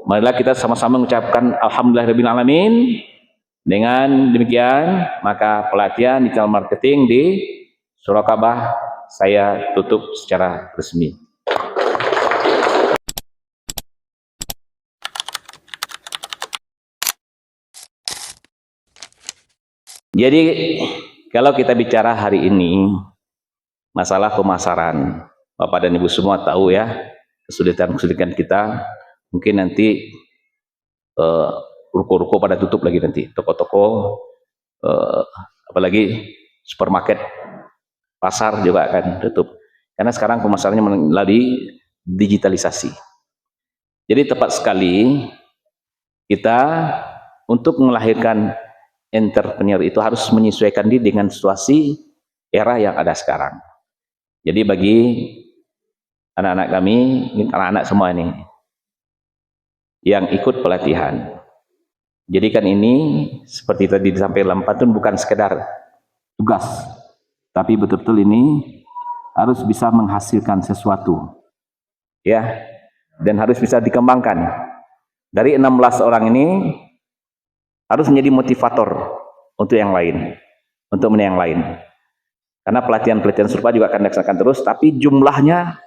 Marilah kita sama-sama mengucapkan alhamdulillahirabbil alamin. Dengan demikian, maka pelatihan digital marketing di Surakarta saya tutup secara resmi. Jadi kalau kita bicara hari ini masalah pemasaran, Bapak dan Ibu semua tahu ya kesulitan-kesulitan kita. Mungkin nanti ruko-ruko pada tutup lagi nanti, toko-toko, apalagi supermarket, pasar juga akan tutup. Karena sekarang pemasarannya melalui digitalisasi. Jadi tepat sekali kita untuk melahirkan entrepreneur itu harus menyesuaikan diri dengan situasi era yang ada sekarang. Jadi bagi anak-anak kami, anak-anak semua ini yang ikut pelatihan, jadikan ini seperti tadi disampaikan Pantun bukan sekedar tugas, tapi betul-betul ini harus bisa menghasilkan sesuatu, ya, dan harus bisa dikembangkan. Dari 16 orang ini harus menjadi motivator untuk yang lain, untuk yang lain. Karena pelatihan-pelatihan serupa juga akan dilaksanakan terus, tapi jumlahnya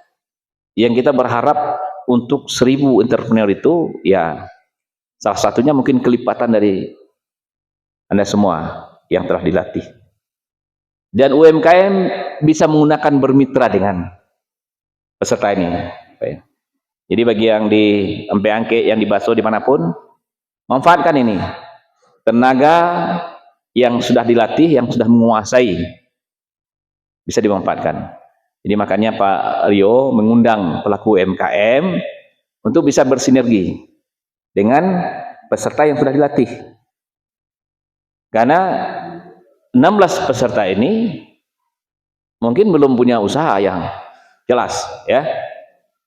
yang kita berharap untuk 1000 entrepreneur itu, ya salah satunya mungkin kelipatan dari Anda semua yang telah dilatih. Dan UMKM bisa menggunakan bermitra dengan peserta ini. Jadi bagi yang di Empe-Angke, yang di Baso, dimanapun, manfaatkan ini. Tenaga yang sudah dilatih, yang sudah menguasai, bisa dimanfaatkan. Jadi makanya Pak Rio mengundang pelaku UMKM untuk bisa bersinergi dengan peserta yang sudah dilatih. Karena 16 peserta ini mungkin belum punya usaha yang jelas, ya.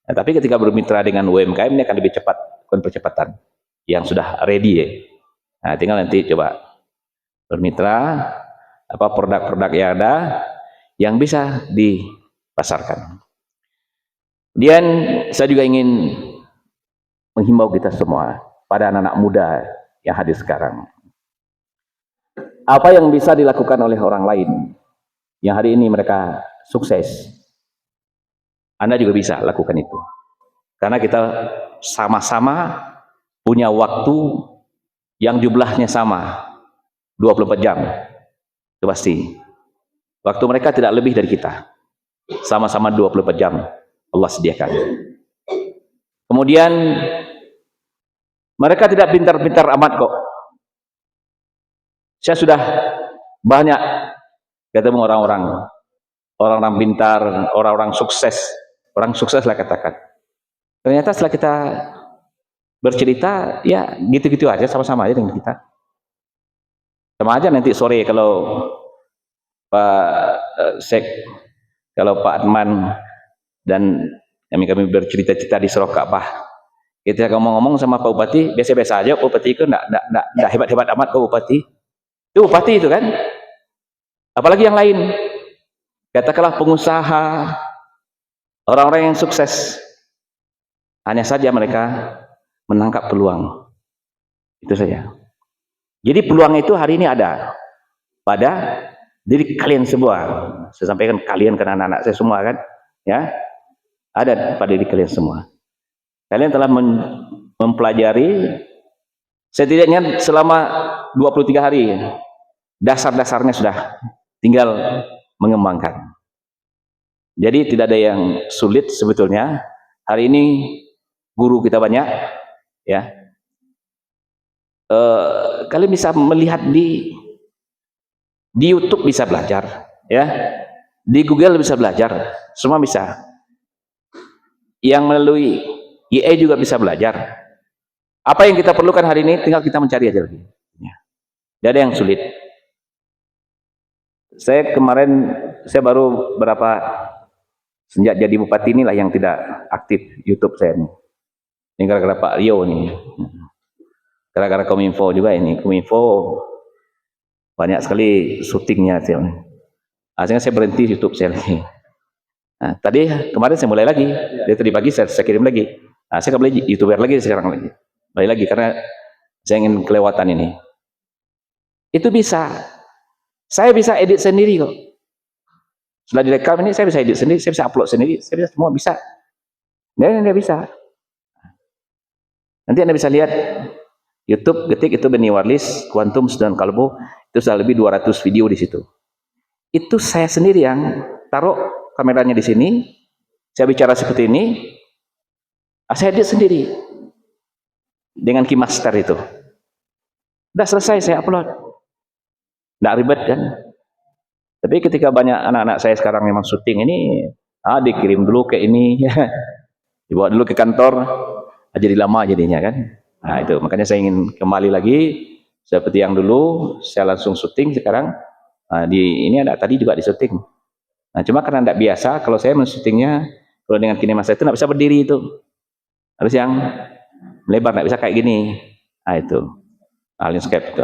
Nah, tapi ketika bermitra dengan UMKM ini akan lebih cepat, percepatan yang sudah ready, ya. Nah, tinggal nanti coba bermitra apa produk-produk yang ada yang bisa dipasarkan. Kemudian saya juga ingin menghimbau kita semua, pada anak-anak muda yang hadir sekarang. Apa yang bisa dilakukan oleh orang lain yang hari ini mereka sukses, Anda juga bisa lakukan itu. Karena kita sama-sama punya waktu yang jumlahnya sama, 24 jam. Itu pasti. Waktu mereka tidak lebih dari kita. Sama-sama 24 jam Allah sediakan. Kemudian mereka tidak pintar-pintar amat kok. Saya sudah banyak ketemu orang-orang pintar, orang-orang sukses, orang sukses lah katakan. Ternyata setelah kita bercerita, ya gitu-gitu aja, sama-sama aja dengan kita. Sama aja nanti sore kalau Pak Sek, kalau Pak Adman dan kami bercerita-cerita di Surakarta, kita ngomong-ngomong sama Pak Bupati, biasa-biasa aja. Pak Bupati itu enggak hebat-hebat amat Pak Bupati. Itu Bupati itu kan. Apalagi yang lain. Katakanlah pengusaha, orang-orang yang sukses. Hanya saja mereka menangkap peluang. Itu saja. Jadi peluang itu hari ini ada pada diri kalian semua. Saya sampaikan kalian karena anak-anak saya semua kan, ya. Ada pada diri kalian semua. Kalian telah mempelajari setidaknya selama 23 hari. Dasar-dasarnya sudah, tinggal mengembangkan. Jadi tidak ada yang sulit sebetulnya. Hari ini guru kita banyak, ya. Kalian bisa melihat di YouTube bisa belajar, ya. Di Google bisa belajar, semua bisa. Yang melalui IA juga bisa belajar. Apa yang kita perlukan hari ini tinggal kita mencari aja lagi. Tidak ada yang sulit. Saya kemarin, saya baru sejak jadi bupati inilah yang tidak aktif YouTube saya ini. Ini gara-gara Pak Rio nih. Gara-gara Kominfo juga ini. Kominfo banyak sekali syutingnya. Akhirnya saya berhenti YouTube saya lagi. Nah, kemarin saya mulai lagi. Dari tadi pagi saya kirim lagi. Nah, saya kembali YouTuber lagi sekarang lagi. Balik lagi karena saya ingin kelewatan ini. Itu bisa. Saya bisa edit sendiri kok. Setelah direkam ini saya bisa edit sendiri, saya bisa upload sendiri, saya bisa semua bisa. Dan Anda bisa. Nanti Anda bisa lihat YouTube, ketik itu Beni Warlis, Quantum dan Kalbo, itu sudah lebih 200 video di situ. Itu saya sendiri yang taruh kameranya di sini, saya bicara seperti ini, saya edit sendiri dengan KeyMaster itu. Udah selesai saya upload. Nggak ribet kan? Tapi ketika banyak anak-anak saya sekarang memang syuting ini, dikirim dulu ke ini, dibawa dulu ke kantor, jadi lama jadinya kan. Nah itu, makanya saya ingin kembali lagi seperti yang dulu, saya langsung syuting sekarang. Ini ada tadi juga di syuting. Nah cuma karena tidak biasa, kalau saya men-syutingnya, kalau dengan KineMaster itu tidak bisa berdiri itu. Harus yang melebar, tidak bisa kayak gini. Nah itu, landscape itu.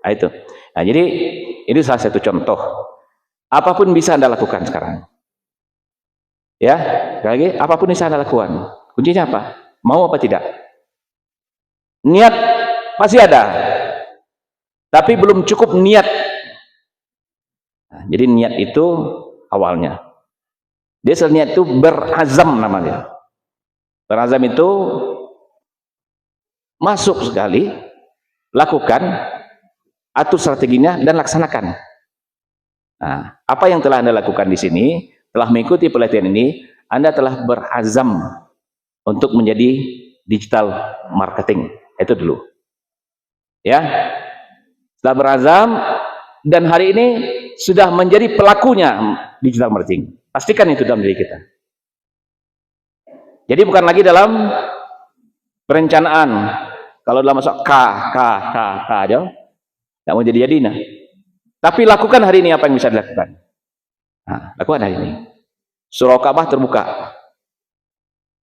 Nah itu. Nah jadi, ini salah satu contoh. Apapun bisa Anda lakukan sekarang. Ya, sekali lagi, apapun bisa Anda lakukan. Kuncinya apa? Mau apa tidak? Niat pasti ada. Tapi belum cukup niat. Nah, jadi niat itu awalnya. Dia niat itu berazam namanya. Berazam itu masuk sekali, lakukan, atur strateginya, dan laksanakan. Nah, apa yang telah Anda lakukan di sini, telah mengikuti pelatihan ini, Anda telah berazam untuk menjadi digital marketing. Itu dulu. Ya. Setelah berazam, dan hari ini sudah menjadi pelakunya digital marketing. Pastikan itu dalam diri kita. Jadi bukan lagi dalam perencanaan. Kalau dalam masuk K aja, tidak mau jadi nah. Tapi lakukan hari ini apa yang bisa dilakukan. Nah, lakukan hari ini. Surau Ka'bah terbuka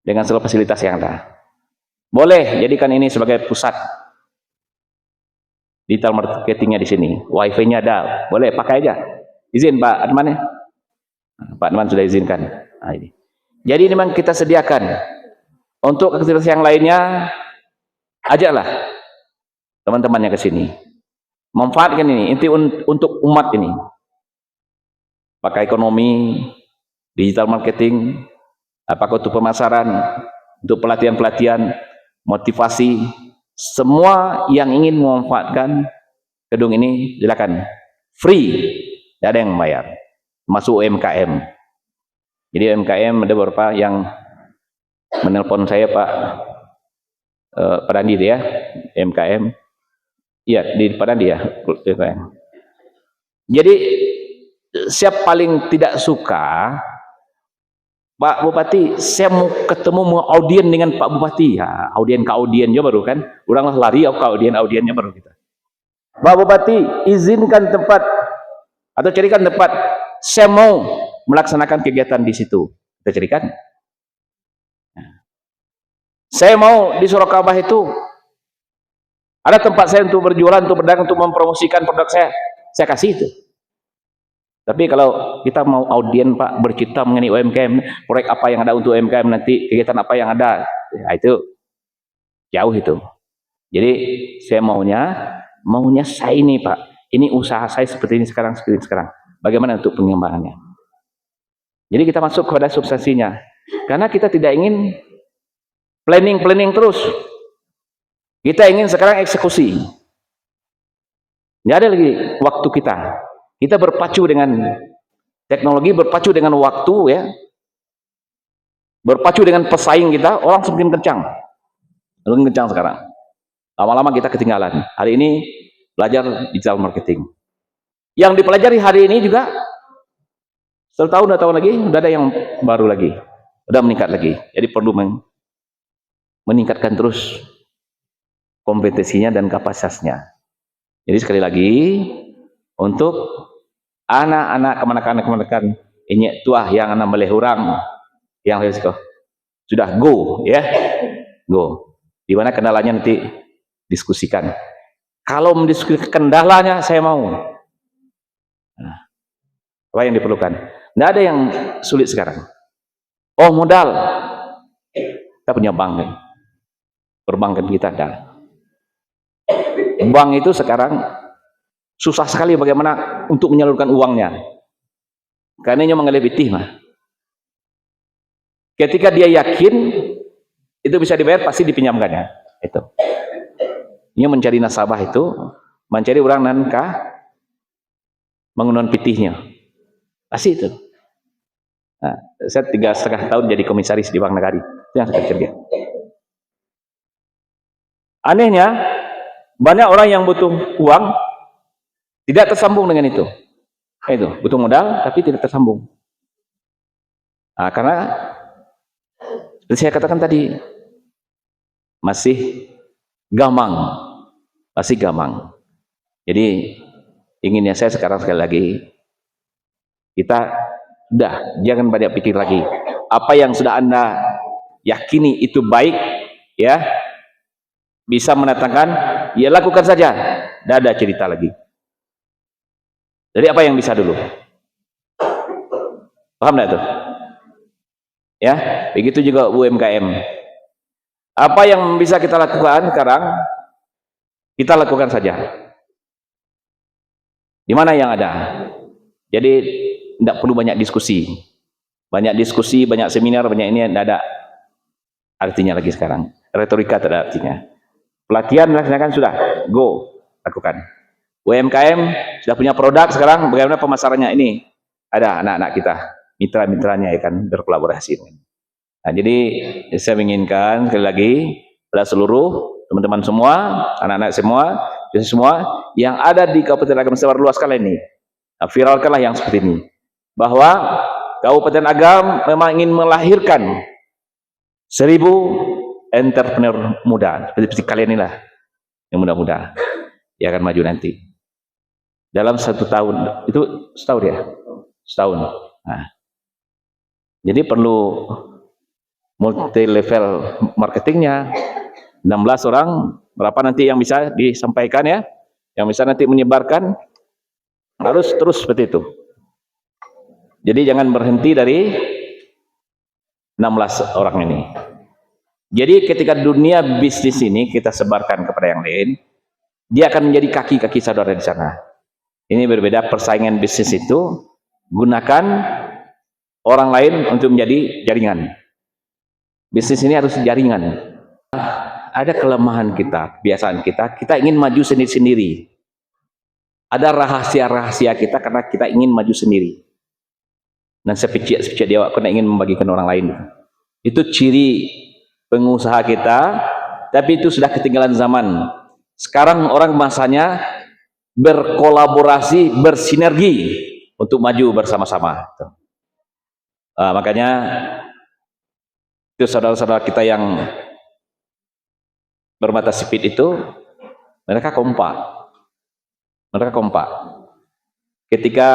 dengan segala fasilitas yang ada. Boleh jadikan ini sebagai pusat digital marketingnya di sini. Wifi-nya ada, boleh pakai aja. Izin Pak Adman ya? Pak Adman sudah izinkan. Nah, ini. Jadi memang kita sediakan untuk aktivitas yang lainnya, ajaklah teman-temannya ke sini. Manfaatkan ini, inti untuk umat ini. Pakai ekonomi, digital marketing, apakah untuk pemasaran, untuk pelatihan-pelatihan, motivasi, semua yang ingin memanfaatkan gedung ini, silakan. Free, tidak ada yang membayar. Masuk UMKM. Jadi UMKM ada beberapa yang menelpon saya Pak Dandi ya, UMKM. Iya, di Padandi ya. Jadi siapa paling tidak suka Pak Bupati, saya mau ketemu mau audien dengan Pak Bupati. Ya, audien ke audiennya baru kan. Oranglah lari ke audiennya baru kita. Pak Bupati, izinkan tempat atau carikan tempat. Saya mau melaksanakan kegiatan di situ. Kita carikan. Saya mau di Surau Ka'bah itu ada tempat saya untuk berjualan, untuk berdagang, untuk mempromosikan produk saya kasih itu. Tapi kalau kita mau audien Pak, bercerita mengenai UMKM, proyek apa yang ada untuk UMKM nanti, kegiatan apa yang ada, ya itu jauh itu. Jadi saya maunya saya ini Pak, ini usaha saya seperti ini sekarang. Bagaimana untuk pengembangannya? Jadi kita masuk kepada substansinya, karena kita tidak ingin planning terus. Kita ingin sekarang eksekusi. Tidak ada lagi waktu kita. Kita berpacu dengan teknologi, berpacu dengan waktu ya. Berpacu dengan pesaing kita, orang semakin kencang. Semakin kencang sekarang. Lama-lama kita ketinggalan. Hari ini belajar digital marketing. Yang dipelajari hari ini juga setahun 2 tahun lagi sudah ada yang baru lagi. Sudah meningkat lagi. Jadi perlu meningkatkan terus kompetensinya dan kapasitasnya. Jadi sekali lagi untuk anak-anak kemanakan ini tuah yang anak melehurang yang risiko sudah go ya, go. Di mana kendalanya nanti diskusikan. Kalau mendiskusikan kendalanya saya mau. Nah, apa yang diperlukan? Tidak ada yang sulit sekarang. Oh modal, kita punya bank, perbankan kita ada. bank itu sekarang susah sekali bagaimana untuk menyalurkan uangnya. Karena ini mengalir pitih mah. Ketika dia yakin itu bisa dibayar, pasti dipinjamkannya. Itu. Ini mencari nasabah itu, mencari orang nankah mengunon pitihnya. Pasti itu. Nah, saya 3,5 tahun jadi komisaris di Bank Nagari. Itu yang saya kerja. Anehnya, banyak orang yang butuh uang tidak tersambung dengan itu. Itu butuh modal tapi tidak tersambung. Nah, karena seperti saya katakan tadi, masih gamang. Jadi inginnya saya sekarang sekali lagi, kita jangan banyak pikir lagi. Apa yang sudah Anda yakini itu baik, ya, bisa mendatangkan, ya lakukan saja. Tidak ada cerita lagi. Jadi apa yang bisa dulu? Paham tidak tuh? Ya, begitu juga UMKM. Apa yang bisa kita lakukan sekarang, kita lakukan saja. Di mana yang ada? Jadi tidak perlu banyak diskusi, banyak seminar, banyak ini tidak ada artinya lagi sekarang. Retorika tidak ada artinya. Pelatihan laksanakan sudah, go lakukan. UMKM sudah punya produk sekarang, bagaimana pemasarannya? Ini ada anak-anak kita, mitra-mitranya ya kan, berkolaborasi. Nah, jadi saya menginginkan sekali lagi pada seluruh teman-teman semua, anak-anak semua yang ada di Kabupaten Agam sebar luas kali ini, nah, viralkanlah yang seperti ini, bahwa Kabupaten Agam memang ingin melahirkan 1000 entrepreneur muda seperti kalian inilah, yang muda-muda yang akan maju nanti dalam 1 tahun. Itu setahun. Nah, jadi perlu multi level marketingnya. 16 orang, berapa nanti yang bisa disampaikan ya, yang bisa nanti menyebarkan, harus terus seperti itu. Jadi jangan berhenti dari 16 orang ini. Jadi ketika dunia bisnis ini kita sebarkan kepada yang lain, dia akan menjadi kaki-kaki saudara di sana. Ini berbeda persaingan bisnis itu, gunakan orang lain untuk menjadi jaringan. Bisnis ini harus jaringan. Ada kelemahan kita, kebiasaan kita ingin maju sendiri-sendiri. Ada rahasia-rahasia kita karena kita ingin maju sendiri. Dan sepicik dia karena ingin membagikan orang lain. Itu ciri pengusaha kita, tapi itu sudah ketinggalan zaman. Sekarang orang masanya berkolaborasi, bersinergi untuk maju bersama-sama. Makanya itu saudara-saudara kita yang bermata sipit itu, mereka kompak. Ketika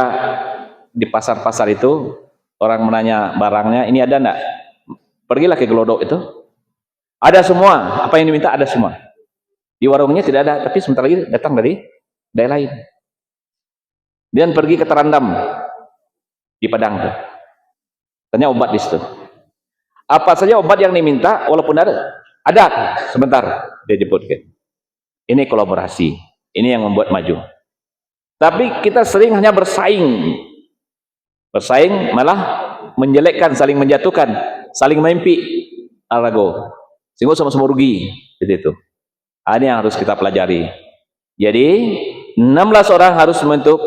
di pasar-pasar itu orang menanya barangnya, ini ada enggak? Pergilah ke Gelodok itu, ada semua. Apa yang diminta ada semua. Di warungnya tidak ada, tapi sebentar lagi datang dari daerah lain. Dan pergi ke Terandam di Padang tuh, tanya obat di situ. Apa saja obat yang diminta, walaupun ada sebentar dia jemputkan. Ini kolaborasi, ini yang membuat maju. Tapi kita sering hanya bersaing malah menjelekkan, saling menjatuhkan, saling mimpi, alago, sehingga sama-sama rugi. Jadi itu. Ini yang harus kita pelajari. Jadi 16 orang harus membentuk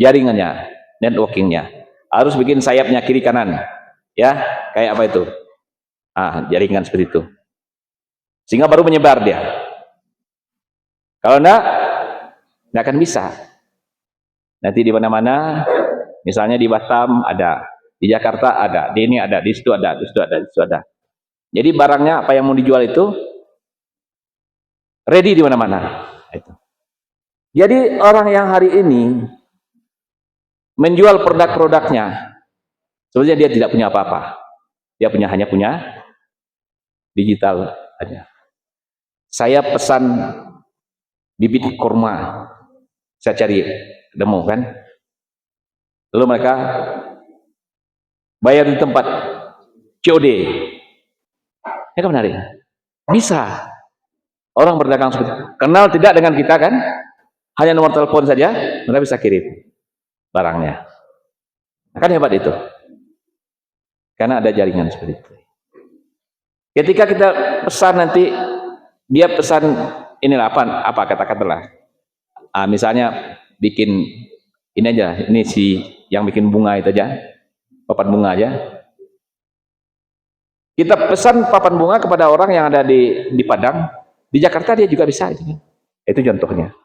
jaringannya, networkingnya, harus bikin sayapnya kiri kanan, ya, kayak apa itu? Jaringan seperti itu. Sehingga baru menyebar dia. Kalau enggak akan bisa. Nanti di mana-mana, misalnya di Batam ada, di Jakarta ada, di ini ada, di situ ada, di situ ada, di situ ada. Jadi barangnya apa yang mau dijual itu ready di mana-mana. Itu. Jadi orang yang hari ini menjual produk-produknya, sebenarnya dia tidak punya apa-apa. Dia hanya punya digital aja. Saya pesan bibit kurma, saya cari demo kan, lalu mereka bayar di tempat COD. Ini kan menarik, bisa. Orang berdagang seperti itu. Kenal tidak dengan kita kan? Hanya nomor telepon saja, mereka bisa kirim barangnya. Kan hebat itu. Karena ada jaringan seperti itu. Ketika kita pesan nanti, dia pesan inilah apa kata-katalah. Misalnya bikin ini aja, ini si yang bikin bunga itu aja, papan bunga aja. Kita pesan papan bunga kepada orang yang ada di Padang, di Jakarta dia juga bisa. Itu contohnya.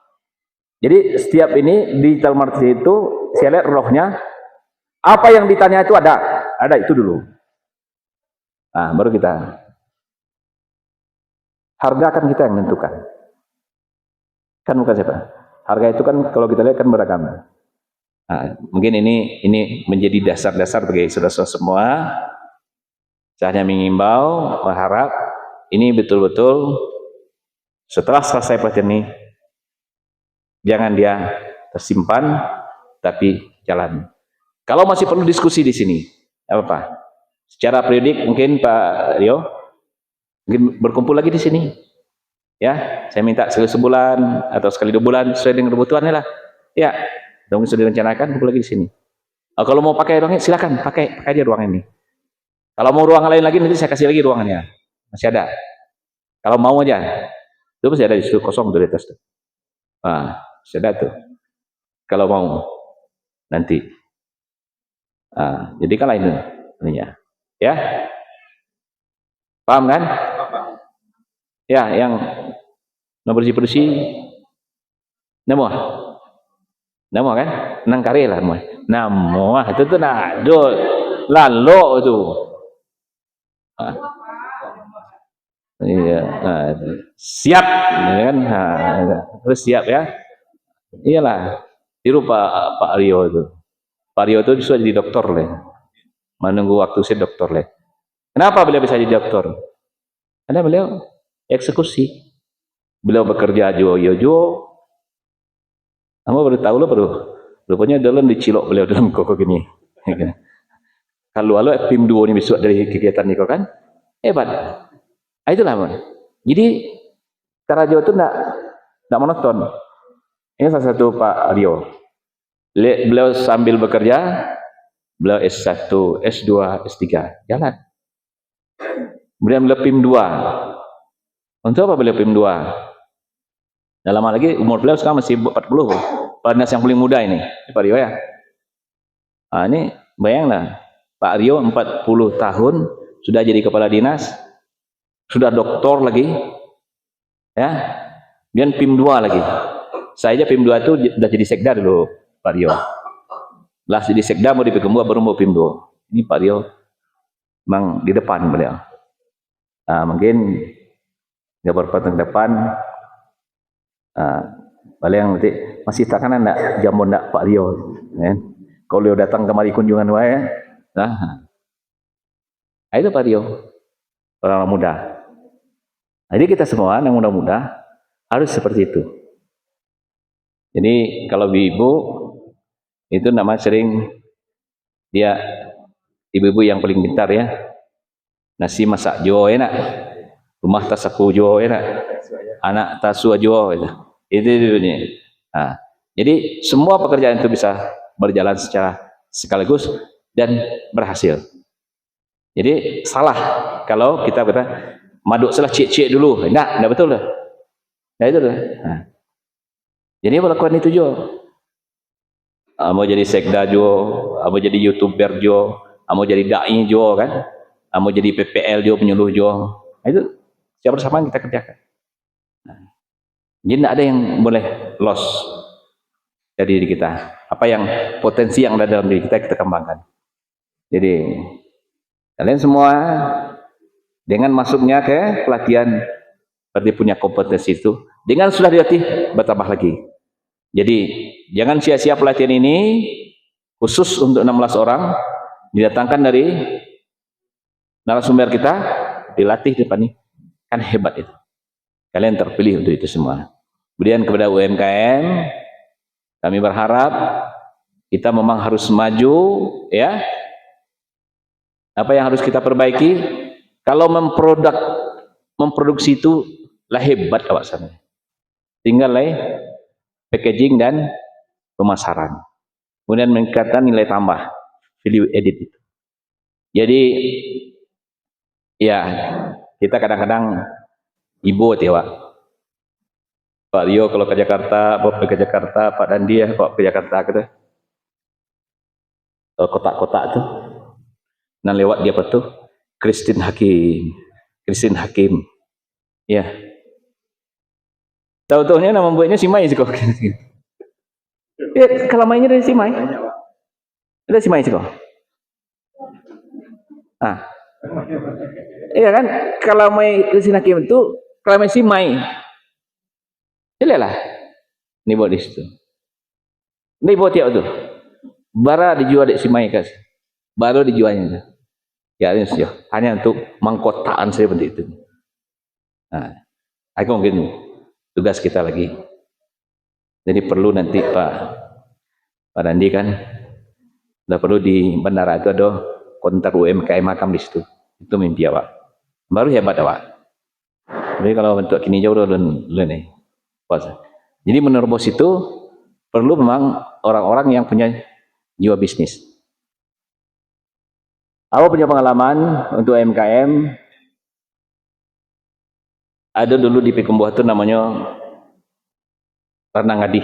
Jadi setiap ini digital marketing itu, saya lihat rohnya, apa yang ditanya itu ada itu dulu. Nah, baru kita. Harga kan kita yang menentukan. Kan bukan siapa. Harga itu kan kalau kita lihat kan beragam. Nah, mungkin ini menjadi dasar-dasar bagi saudara-saudara semua. Saya hanya mengimbau, berharap ini betul-betul setelah selesai pelatihan ini, jangan dia tersimpan, tapi jalan. Kalau masih perlu diskusi di sini, apa? Secara periodik mungkin Pak Rio, mungkin berkumpul lagi di sini. Ya, saya minta sekali sebulan atau sekali 2 bulan sesuai dengan kebutuhannya lah. Ya, dong sudah direncanakan kumpul lagi di sini. Kalau mau pakai ruangnya silakan, pakai aja ruang ini. Kalau mau ruangan lain lagi nanti saya kasih lagi ruangannya. Masih ada. Kalau mau aja. Itu masih ada di situ kosong di atas tuh. Nah, masih ada tuh. Kalau mau nanti. Jadi kalah ininya. Ya. Paham kan? Ya, yang mau bersih-bersih nemu kan? Nang kare lah mo. Namo itu tuh do lalu itu. Iya, siap ya kan? Terus siap ya. Iyalah. Tiru Pak Rio itu. Pak Rio itu sudah jadi dokter leh. Menunggu waktu si dokter leh. Kenapa beliau bisa jadi dokter? Karena beliau eksekusi. Beliau bekerja jo. Kamu baru tahu lo baru. Rupanya dalam dicilok beliau dalam koko gini. Kalau tim 2 ini besok dari kegiatan ini kan hebat. Itulah man. Jadi cara Jawa itu tidak monoton. Ini salah satu Pak Rio. Beliau sambil bekerja, beliau S1, S2, S3, jalan. Kemudian beliau PIM 2. Untuk apa beliau PIM 2? Dalam lama lagi umur beliau sekarang masih 40. Penas yang paling muda ini Pak Rio ya. Ini bayanglah, Pak Rio 40 tahun sudah jadi kepala dinas, sudah doktor lagi, ya, dan PIM 2 lagi. Saya aja PIM 2 itu sudah jadi sekda dulu, Pak Rio. Lah jadi sekda mau di PIM 2 baru mau PIM 2. Ini Pak Rio memang di depan beliau. Mungkin nggak berpatang depan. Paling nanti masih tak kan nak jamu nak Pak Rio, ya. Kalau Rio datang kemari kunjungan wae, itu Pak Rio, orang muda. Jadi kita semua yang muda-muda harus seperti itu. Jadi kalau ibu itu nama sering dia ibu-ibu yang paling pintar ya. Nasi masak jo enak, rumah tasaku jo enak, anak tasu jo itu ini. Jadi semua pekerjaan itu bisa berjalan secara sekaligus dan berhasil. Jadi salah kalau kita maduk salah cek dulu, enggak betul dah. Nah itu dah. Jadi melakukan itu jo. Mau jadi sekda jo, mau jadi youtuber jo, mau jadi dai jo kan, mau jadi PPL jo, penyuluh jo. Nah, itu siapa bersama kita kerjakan. Jadi tidak ada yang boleh loss dari diri kita. Apa yang potensi yang ada dalam diri kita kembangkan. Jadi kalian semua dengan masuknya ke pelatihan berarti punya kompetensi itu, dengan sudah dilatih bertambah lagi. Jadi jangan sia-sia pelatihan ini khusus untuk 16 orang didatangkan dari narasumber kita, dilatih di depan ini, kan hebat itu. Kalian terpilih untuk itu semua. Kemudian kepada UMKM, kami berharap kita memang harus maju, ya. Apa yang harus kita perbaiki? Kalau memproduksi itu Lah hebat awak sana. Tinggal packaging dan pemasaran. Kemudian meningkatkan nilai tambah video edit itu. Jadi ya kita kadang-kadang ibu Pak. Pak Rio kalau ke Jakarta, Bob ke Jakarta, Pak Dandi ya kalau ke Jakarta gitu. Kotak-kotak tuh. Nah lewat dia apa tuh? Christine Hakim. Ya. Tahu-tahunya nama buatnya si Mai sih kok. Ya, kalau mainnya dari si Mai. Ada si Mai sih kok. Ah. Iya kan? Kalau Mai Christine Hakim itu kalau si Mai. Lah. Ini buat di situ. Ini buat tiap tuh. Bara dijual di si Mai kasih. Baru dijualnya. Ya, hanya untuk mengkotaan saya seperti itu. Nah, aku mungkin tugas kita lagi. Jadi perlu nanti Pak Dandi kan, udah perlu di bandara itu ada konter UMKM makam di situ. Itu mimpi awak. Baru hebat awak. Jadi kalau bentuk kini jauh udah nih. Jadi menerobos itu perlu memang orang-orang yang punya jiwa bisnis. Awak punya pengalaman untuk UMKM. Ada dulu di Pekumbuh itu namanya Renang Gadih.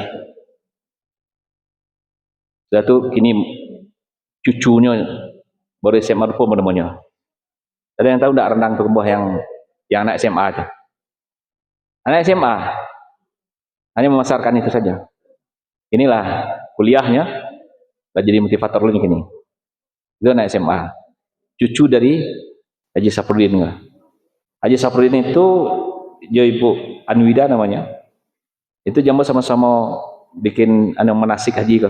Sudah tuh kini cucunya baru SMA pun namanya. Ada yang tahu enggak Renang Pekumbuh yang anak SMA itu? Anak SMA hanya memasarkan itu saja. Inilah kuliahnya, jadi motivator lu ini. Itu anak SMA. Cucu dari Haji Saprudin. Haji Saprudin itu dia Ibu Anwida namanya. Itu jambu sama-sama bikin manasik haji ke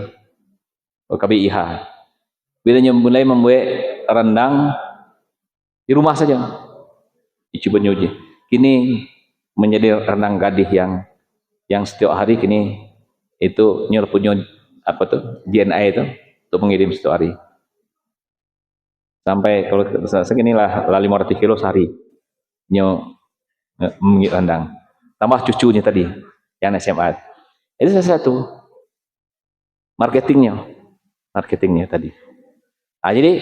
KBIH. Bila mulai membuat rendang di rumah saja. Dicoba nyuji. Kini menjadi rendang gadih yang setiap hari kini itu punya apa tuh JNI itu untuk mengirim setiap hari. Sampai kalau seginilah 500 kilo sehari mengirim rendang. Tambah cucunya tadi yang SMA. Itu salah satu marketingnya tadi. Nah, jadi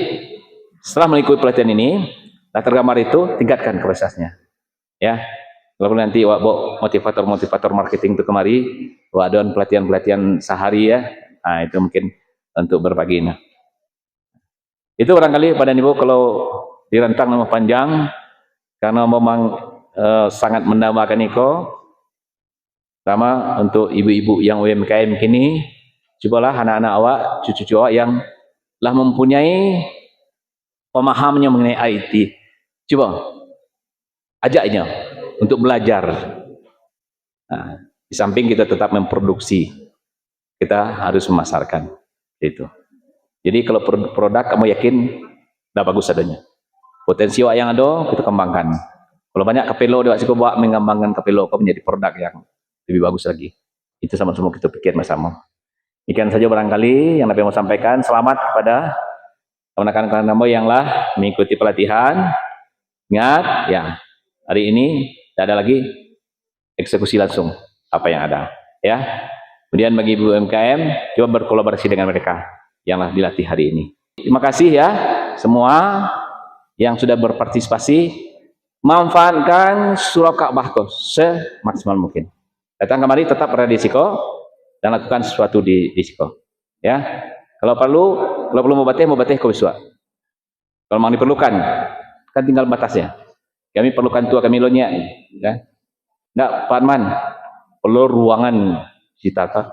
setelah mengikuti pelatihan ini, tergambar itu tingkatkan kapasitasnya. Ya, kalau nanti motivator marketing itu kemari, ada pelatihan sehari ya. Nah, itu mungkin untuk berbagi. Nah, itu barangkali pada Ibu kalau direntang nama panjang karena memang sangat mendambakan Iko. Sama untuk ibu-ibu yang UMKM kini, cobalah anak-anak awak, cucu-cucu awak yang telah mempunyai pemahamannya mengenai IT. Coba ajaknya untuk belajar. Nah, di samping kita tetap memproduksi, kita harus memasarkan itu. Jadi kalau produk kamu yakin udah bagus adanya, potensi awak yang ada kita kembangkan. Kalau banyak kapelo dia sih bawa mengembangkan kapelo kau menjadi produk yang lebih bagus lagi. Itu sama-sama kita pikir bersama. Ikan saja barangkali yang Nabi mau sampaikan. Selamat kepada rekan-rekan kamu yang lah mengikuti pelatihan. Ingat ya, hari ini tidak ada lagi eksekusi langsung apa yang ada ya. Kemudian bagi ibu UMKM coba berkolaborasi dengan mereka yang lah dilatih hari ini. Terima kasih ya semua yang sudah berpartisipasi, manfaatkan surah Ka'bah semaksimal mungkin. Datang kemari tetap berada di Siko dan lakukan sesuatu di Siko. Ya, kalau perlu mau bateh kau bisa. Kalau mau diperlukan, kan tinggal batasnya. Kami perlukan tua kami lonya, ya. Nggak, Pak Man, perlu ruangan citata.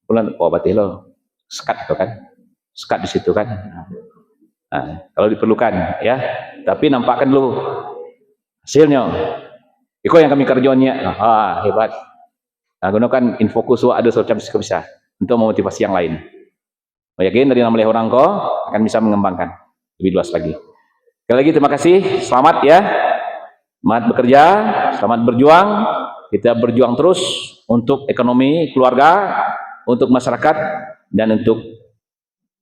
Bulan, bateh lo, sekat itu kan, sekat di situ kan. Nah, kalau diperlukan, ya. Tapi nampakkan dulu hasilnya. Iko yang kami kerjanya, hebat. Nah, gunakan infokus ada semacam bisa untuk memotivasi yang lain. Yakin dari 16 orang kau akan bisa mengembangkan lebih luas lagi. Sekali lagi terima kasih, selamat ya. Selamat bekerja, selamat berjuang. Kita berjuang terus untuk ekonomi keluarga, untuk masyarakat dan untuk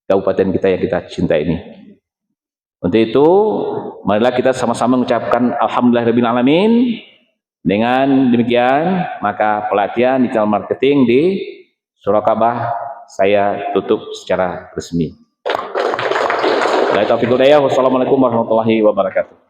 kabupaten kita yang kita cinta ini. Untuk itu, marilah kita sama-sama mengucapkan alhamdulillahirabbil alamin. Dengan demikian, maka pelatihan digital marketing di Surakabah saya tutup secara resmi. Wassalamualaikum warahmatullahi wabarakatuh.